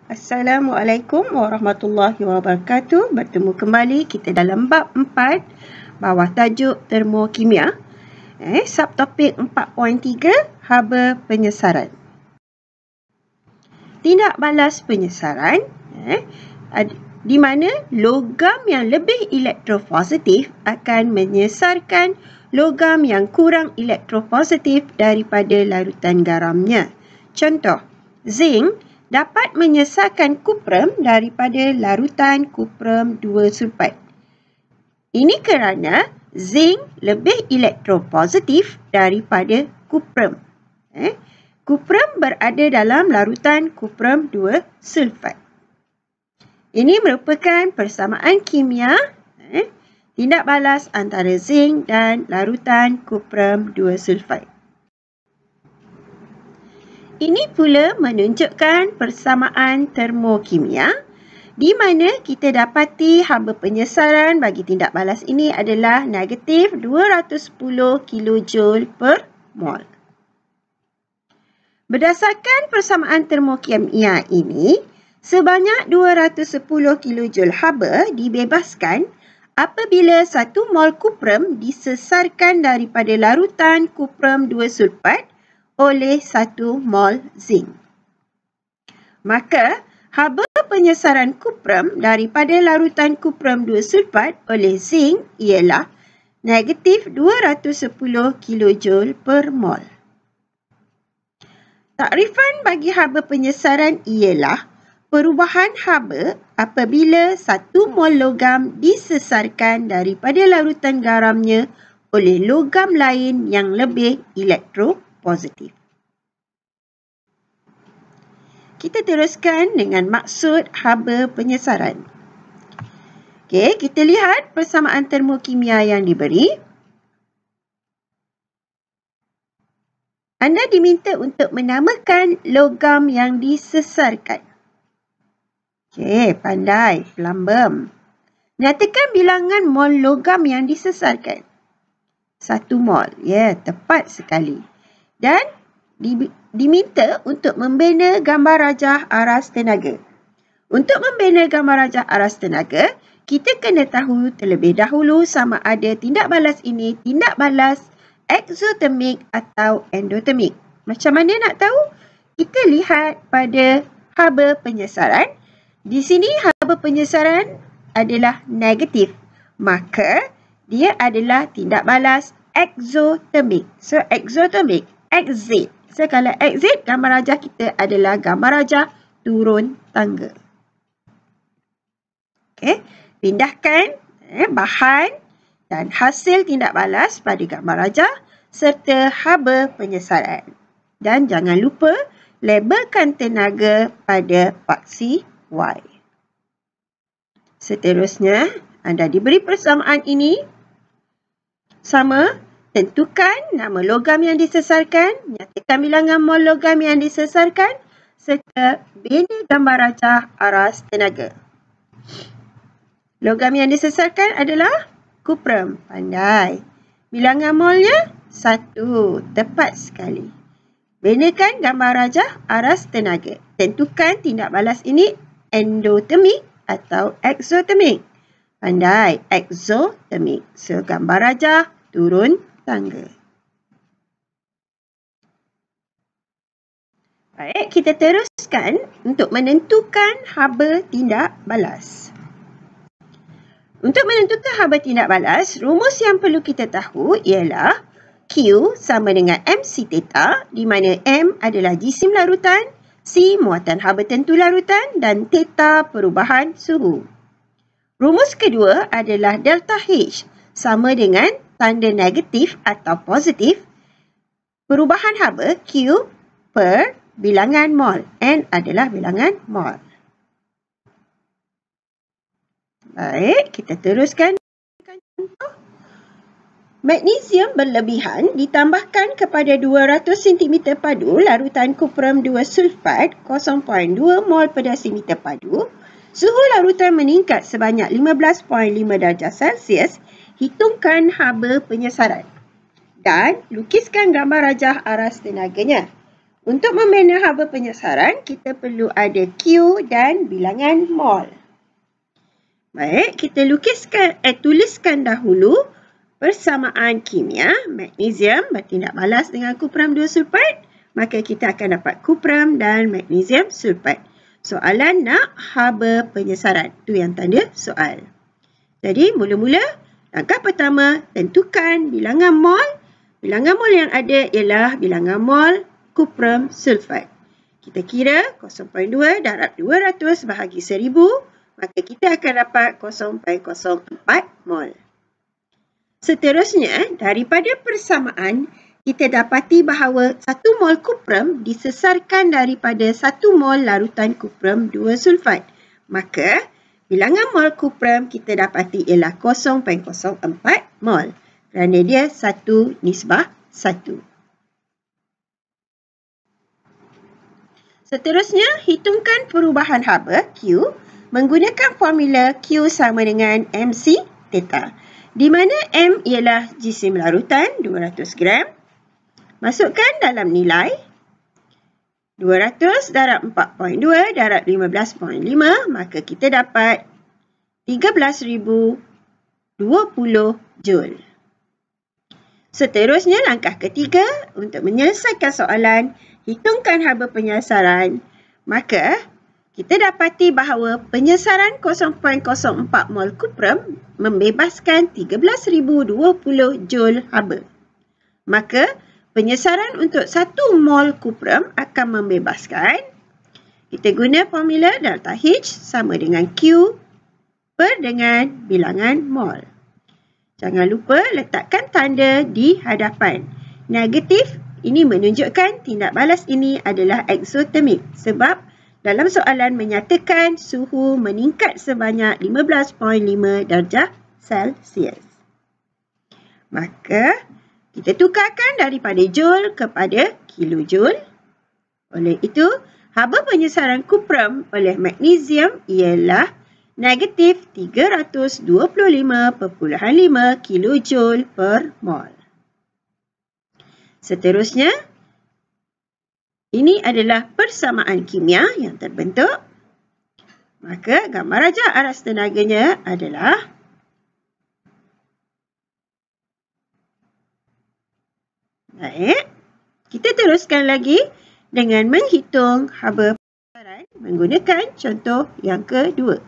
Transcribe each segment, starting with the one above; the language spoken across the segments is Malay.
Assalamualaikum warahmatullahi wabarakatuh. Bertemu kembali kita dalam bab 4 bawah tajuk termokimia. Subtopik 4.3 haba penyesaran. Tindak balas penyesaran di mana logam yang lebih elektropositif akan menyesarkan logam yang kurang elektropositif daripada larutan garamnya. Contoh, zinc dapat menyesarkan kuprum daripada larutan kuprum 2 sulfat. Ini kerana zinc lebih elektropositif daripada kuprum. Kuprum berada dalam larutan kuprum 2 sulfat. Ini merupakan persamaan kimia tindak balas antara zinc dan larutan kuprum 2 sulfat. Ini pula menunjukkan persamaan termokimia di mana kita dapati haba penyesaran bagi tindak balas ini adalah negatif 210 kJ per mol. Berdasarkan persamaan termokimia ini, sebanyak 210 kJ haba dibebaskan apabila 1 mol kuprum disesarkan daripada larutan kuprum 2 sulfat oleh 1 mol zinc. Maka, haba penyesaran kuprum daripada larutan kuprum 2 sulfat oleh zinc ialah negatif 210 kJ per mol. Takrifan bagi haba penyesaran ialah perubahan haba apabila 1 mol logam disesarkan daripada larutan garamnya oleh logam lain yang lebih elektropositif. Kita teruskan dengan maksud haba penyesaran. Okey, kita lihat persamaan termokimia yang diberi. Anda diminta untuk menamakan logam yang disesarkan. Okey, pandai, pelambam. Nyatakan bilangan mol logam yang disesarkan. 1 mol. Ya, tepat sekali. Dan diminta untuk membina gambar rajah aras tenaga. Untuk membina gambar rajah aras tenaga, kita kena tahu terlebih dahulu sama ada tindak balas ini tindak balas eksotermik atau endotermik. Macam mana nak tahu? Kita lihat pada haba penyesaran. Di sini haba penyesaran adalah negatif. Maka, dia adalah tindak balas eksotermik. So, eksotermik, exit. So, kalau exit, gambar rajah kita adalah gambar rajah turun tangga. Okey, pindahkan bahan dan hasil tindak balas pada gambar rajah serta haba penyesaran. Dan jangan lupa labelkan tenaga pada paksi Y. Seterusnya, anda diberi persamaan ini. Sama. Tentukan nama logam yang disesarkan, nyatakan bilangan mol logam yang disesarkan, serta bina gambar rajah aras tenaga. Logam yang disesarkan adalah kuprum. Pandai. Bilangan molnya 1. Tepat sekali. Binakan gambar rajah aras tenaga. Tentukan tindak balas ini endotermik atau eksotermik. Pandai. Eksotermik. So, gambar rajah turun tangga. Baik, kita teruskan untuk menentukan haba tindak balas. Untuk menentukan haba tindak balas, rumus yang perlu kita tahu ialah Q sama dengan MC theta, di mana M adalah jisim larutan, C muatan haba tentu larutan dan theta perubahan suhu. Rumus kedua adalah delta H sama dengan tanda negatif atau positif perubahan haba Q per bilangan mol. N adalah bilangan mol. Baik, kita teruskan contoh. Magnesium berlebihan ditambahkan kepada 200 cm padu larutan kuprum 2 sulfat 0.2 mol per desimeter padu. Suhu larutan meningkat sebanyak 15.5 darjah Celsius. Hitungkan haba penyesaran dan lukiskan gambar rajah aras tenaganya. Untuk membina haba penyesaran, kita perlu ada Q dan bilangan mol. Baik, kita tuliskan dahulu persamaan kimia magnesium bertindak balas dengan kupram 2 sulfat. Maka kita akan dapat kupram dan magnesium sulfat. Soalan nak haba penyesaran. Itu yang tanda soal. Jadi, mula-mula langkah pertama, tentukan bilangan mol. Bilangan mol yang ada ialah bilangan mol kupram sulfat. Kita kira 0.2 darab 200 bahagi 1000. Maka kita akan dapat 0.04 mol. Seterusnya, daripada persamaan, kita dapati bahawa 1 mol kupram disesarkan daripada 1 mol larutan kupram 2 sulfat. Maka, bilangan mol kupram kita dapati ialah 0.04 mol. Kerana dia 1:1. Seterusnya, hitungkan perubahan haba Q menggunakan formula Q sama dengan MC theta. Di mana M ialah jisim larutan 200 gram. Masukkan dalam nilai 200 darab 4.2 darab 15.5. Maka kita dapat 13,020 Joule. Seterusnya langkah ketiga untuk menyelesaikan soalan, hitungkan haba penyesaran. Maka kita dapati bahawa penyesaran 0.04 mol kupram membebaskan 13,020 Joule haba. Maka penyesaran untuk 1 mol kupram akan membebaskan, kita guna formula delta H sama dengan Q per dengan bilangan mol. Jangan lupa letakkan tanda di hadapan. Negatif ini menunjukkan tindak balas ini adalah eksotermik sebab dalam soalan menyatakan suhu meningkat sebanyak 15.5 darjah Celsius. Maka kita tukarkan daripada Joule kepada kilojoule. Oleh itu, haba penyesaran kupram oleh magnesium ialah negatif 325.5 kilojoule per mol. Seterusnya, ini adalah persamaan kimia yang terbentuk. Maka gambar rajah aras tenaganya adalah baik. Kita teruskan lagi dengan menghitung haba penyesaran menggunakan contoh yang kedua.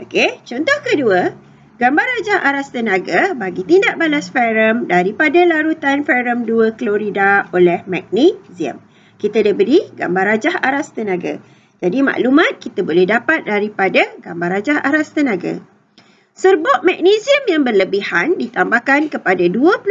Okey, contoh kedua, gambar rajah aras tenaga bagi tindak balas ferrum daripada larutan ferrum 2 klorida oleh magnesium. Kita dah beri gambar rajah aras tenaga. Jadi maklumat kita boleh dapat daripada gambar rajah aras tenaga. Serbuk magnesium yang berlebihan ditambahkan kepada 25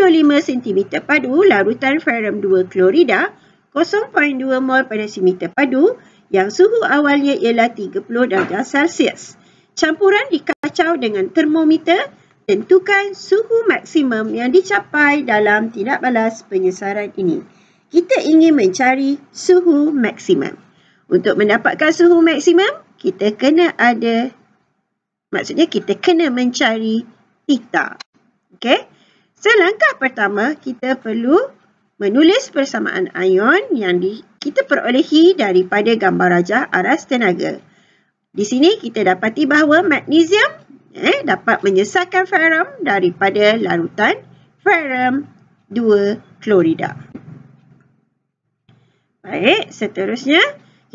cm padu larutan ferrum 2 klorida 0.2 mol pada simeter padu yang suhu awalnya ialah 30 darjah Celsius. Campuran dikacau dengan termometer. Tentukan suhu maksimum yang dicapai dalam tindak balas penyesaran ini. Kita ingin mencari suhu maksimum. Untuk mendapatkan suhu maksimum, kita kena mencari theta. Okey. So, langkah pertama, kita perlu menulis persamaan ion yang kita perolehi daripada gambar rajah aras tenaga. Di sini kita dapati bahawa magnesium dapat menyesatkan ferrum daripada larutan ferrum 2 klorida. Baik, seterusnya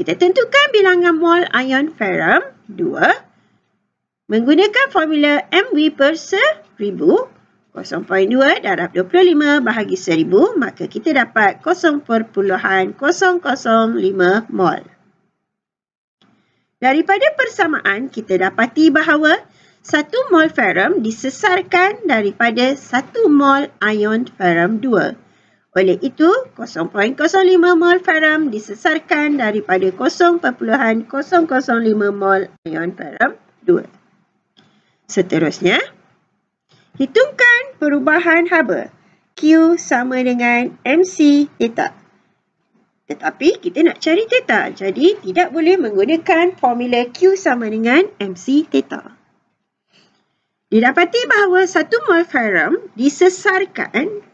kita tentukan bilangan mol ion ferrum 2 menggunakan formula MV per 1000, 0.2 darab 25 bahagi 1000, maka kita dapat 0.005 mol. Daripada persamaan, kita dapati bahawa 1 mol ferrum disesarkan daripada 1 mol ion ferrum 2. Oleh itu, 0.05 mol ferrum disesarkan daripada 0.005 mol ion ferrum 2. Seterusnya, hitungkan perubahan haba. Q sama dengan MC theta. Tetapi kita nak cari theta. Jadi tidak boleh menggunakan formula Q sama dengan MC theta. Didapati bahawa 1 mol ferrum disesarkan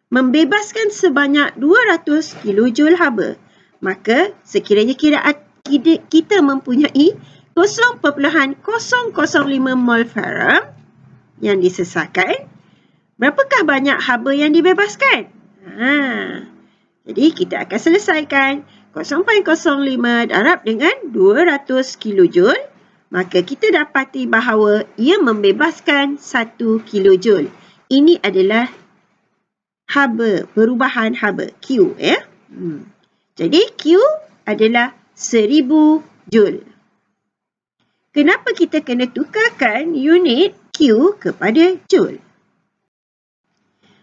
membebaskan sebanyak 200 kilojoule haba. Maka sekiranya kita mempunyai 0.005 mol ferrum yang disesarkan, berapakah banyak haba yang dibebaskan? Jadi kita akan selesaikan 0.05 darab dengan 200 kilojoule. Maka kita dapati bahawa ia membebaskan 1 kilojoule. Ini adalah haba, perubahan haba, Q. Jadi Q adalah 1000 joule. Kenapa kita kena tukarkan unit Q kepada joule?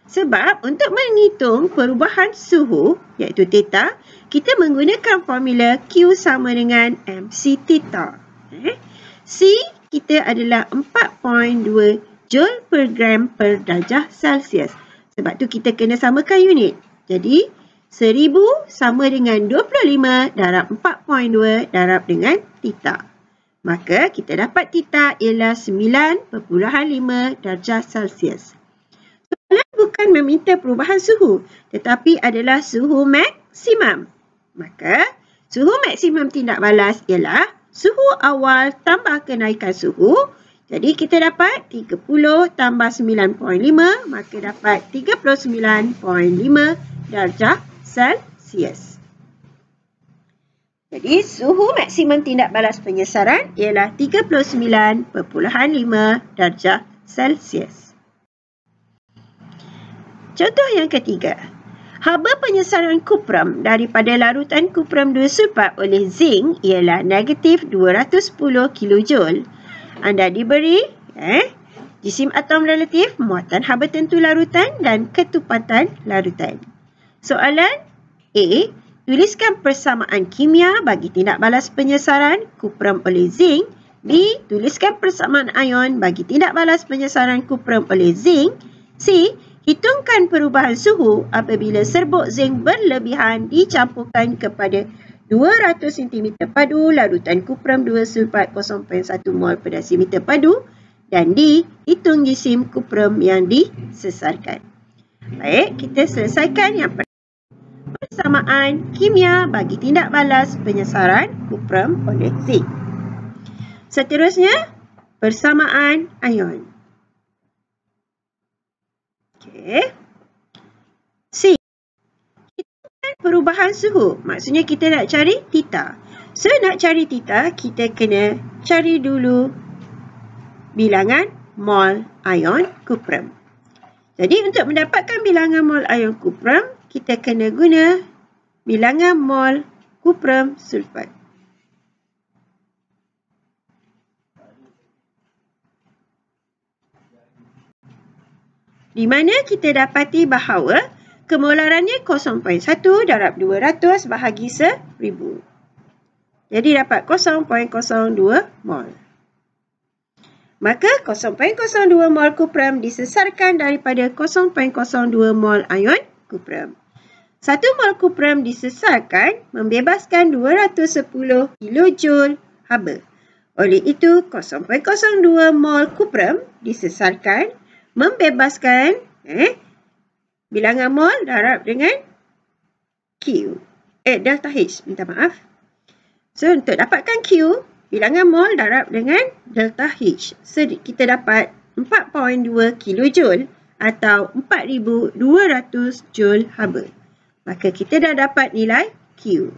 Sebab untuk menghitung perubahan suhu, iaitu theta, kita menggunakan formula Q sama dengan MC theta. C kita adalah 4.2 joule per gram per darjah Celsius. Sebab tu kita kena samakan unit. Jadi 1000 sama dengan 25 darab 4.2 darab dengan theta. Maka kita dapat theta ialah 9.5 darjah Celsius. Soalan bukan meminta perubahan suhu, tetapi adalah suhu maksimum. Maka suhu maksimum tindak balas ialah suhu awal tambah kenaikan suhu. Jadi kita dapat 30 tambah 9.5, maka dapat 39.5 darjah Celsius. Jadi suhu maksimum tindak balas penyesaran ialah 39.5 darjah Celsius. Contoh yang ketiga. Haba penyesaran kupram daripada larutan kupram 2 sulfat oleh zinc ialah negatif 210 kilojoule. Anda diberi jisim atom relatif, muatan haba tentu larutan dan ketupatan larutan. Soalan A. Tuliskan persamaan kimia bagi tindak balas penyesaran kupram oleh zinc. B. Tuliskan persamaan ion bagi tindak balas penyesaran kupram oleh zinc. C. Hitungkan perubahan suhu apabila serbuk zinc berlebihan dicampurkan kepada 200 cm padu larutan kupram 2 sulfat 0.1 mol per desimeter padu. Dan D. Hitung jisim kupram yang disesarkan. Baik, kita selesaikan yang pertama. Persamaan kimia bagi tindak balas penyesaran kupram oleh zinc. Seterusnya, persamaan ion. C. Hitungkan perubahan suhu. Maksudnya kita nak cari theta. So, nak cari theta, kita kena cari dulu bilangan mol ion kupram. Jadi, untuk mendapatkan bilangan mol ion kupram, kita kena guna bilangan mol kupram sulfat. Di mana kita dapati bahawa kemolarannya 0.1 darab 200 bahagi 1000. Jadi dapat 0.02 mol. Maka 0.02 mol kupram disesarkan daripada 0.02 mol ion kupram. 1 mol kupram disesarkan membebaskan 210 kilojoule haba. Oleh itu 0.02 mol kupram disesarkan membebaskan bilangan mol darab dengan Q. Delta H, minta maaf. So, untuk dapatkan Q, bilangan mol darab dengan delta H. So, kita dapat 4.2 kilojoule atau 4200 joule haba. Maka kita dah dapat nilai Q.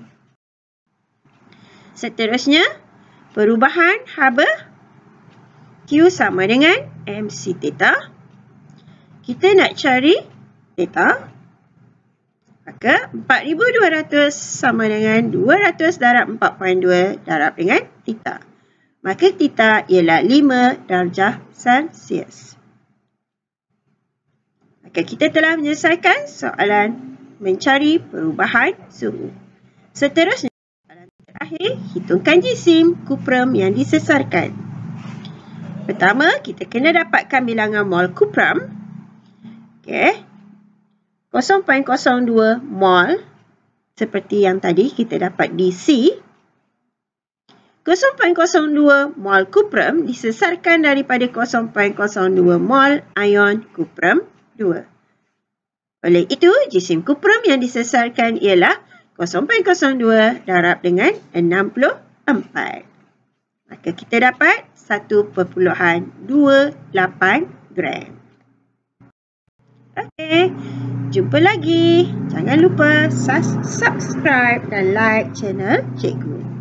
Seterusnya, perubahan haba Q sama dengan MC theta. Kita nak cari theta. Maka 4200 sama dengan 200 darab 4.2 darab dengan theta. Maka theta ialah 5 darjah Celsius. Maka kita telah menyelesaikan soalan mencari perubahan suhu. Seterusnya, soalan terakhir, hitungkan jisim kupram yang disesarkan. Pertama, kita kena dapatkan bilangan mol kupram. 0.02 mol seperti yang tadi kita dapat di C. 0.02 mol kupram disesarkan daripada 0.02 mol ion kupram 2. Oleh itu, jisim kuprum yang disesarkan ialah 0.02 darab dengan 64. Maka kita dapat 1.28 gram. Okey, jumpa lagi. Jangan lupa subscribe dan like channel Cikgu.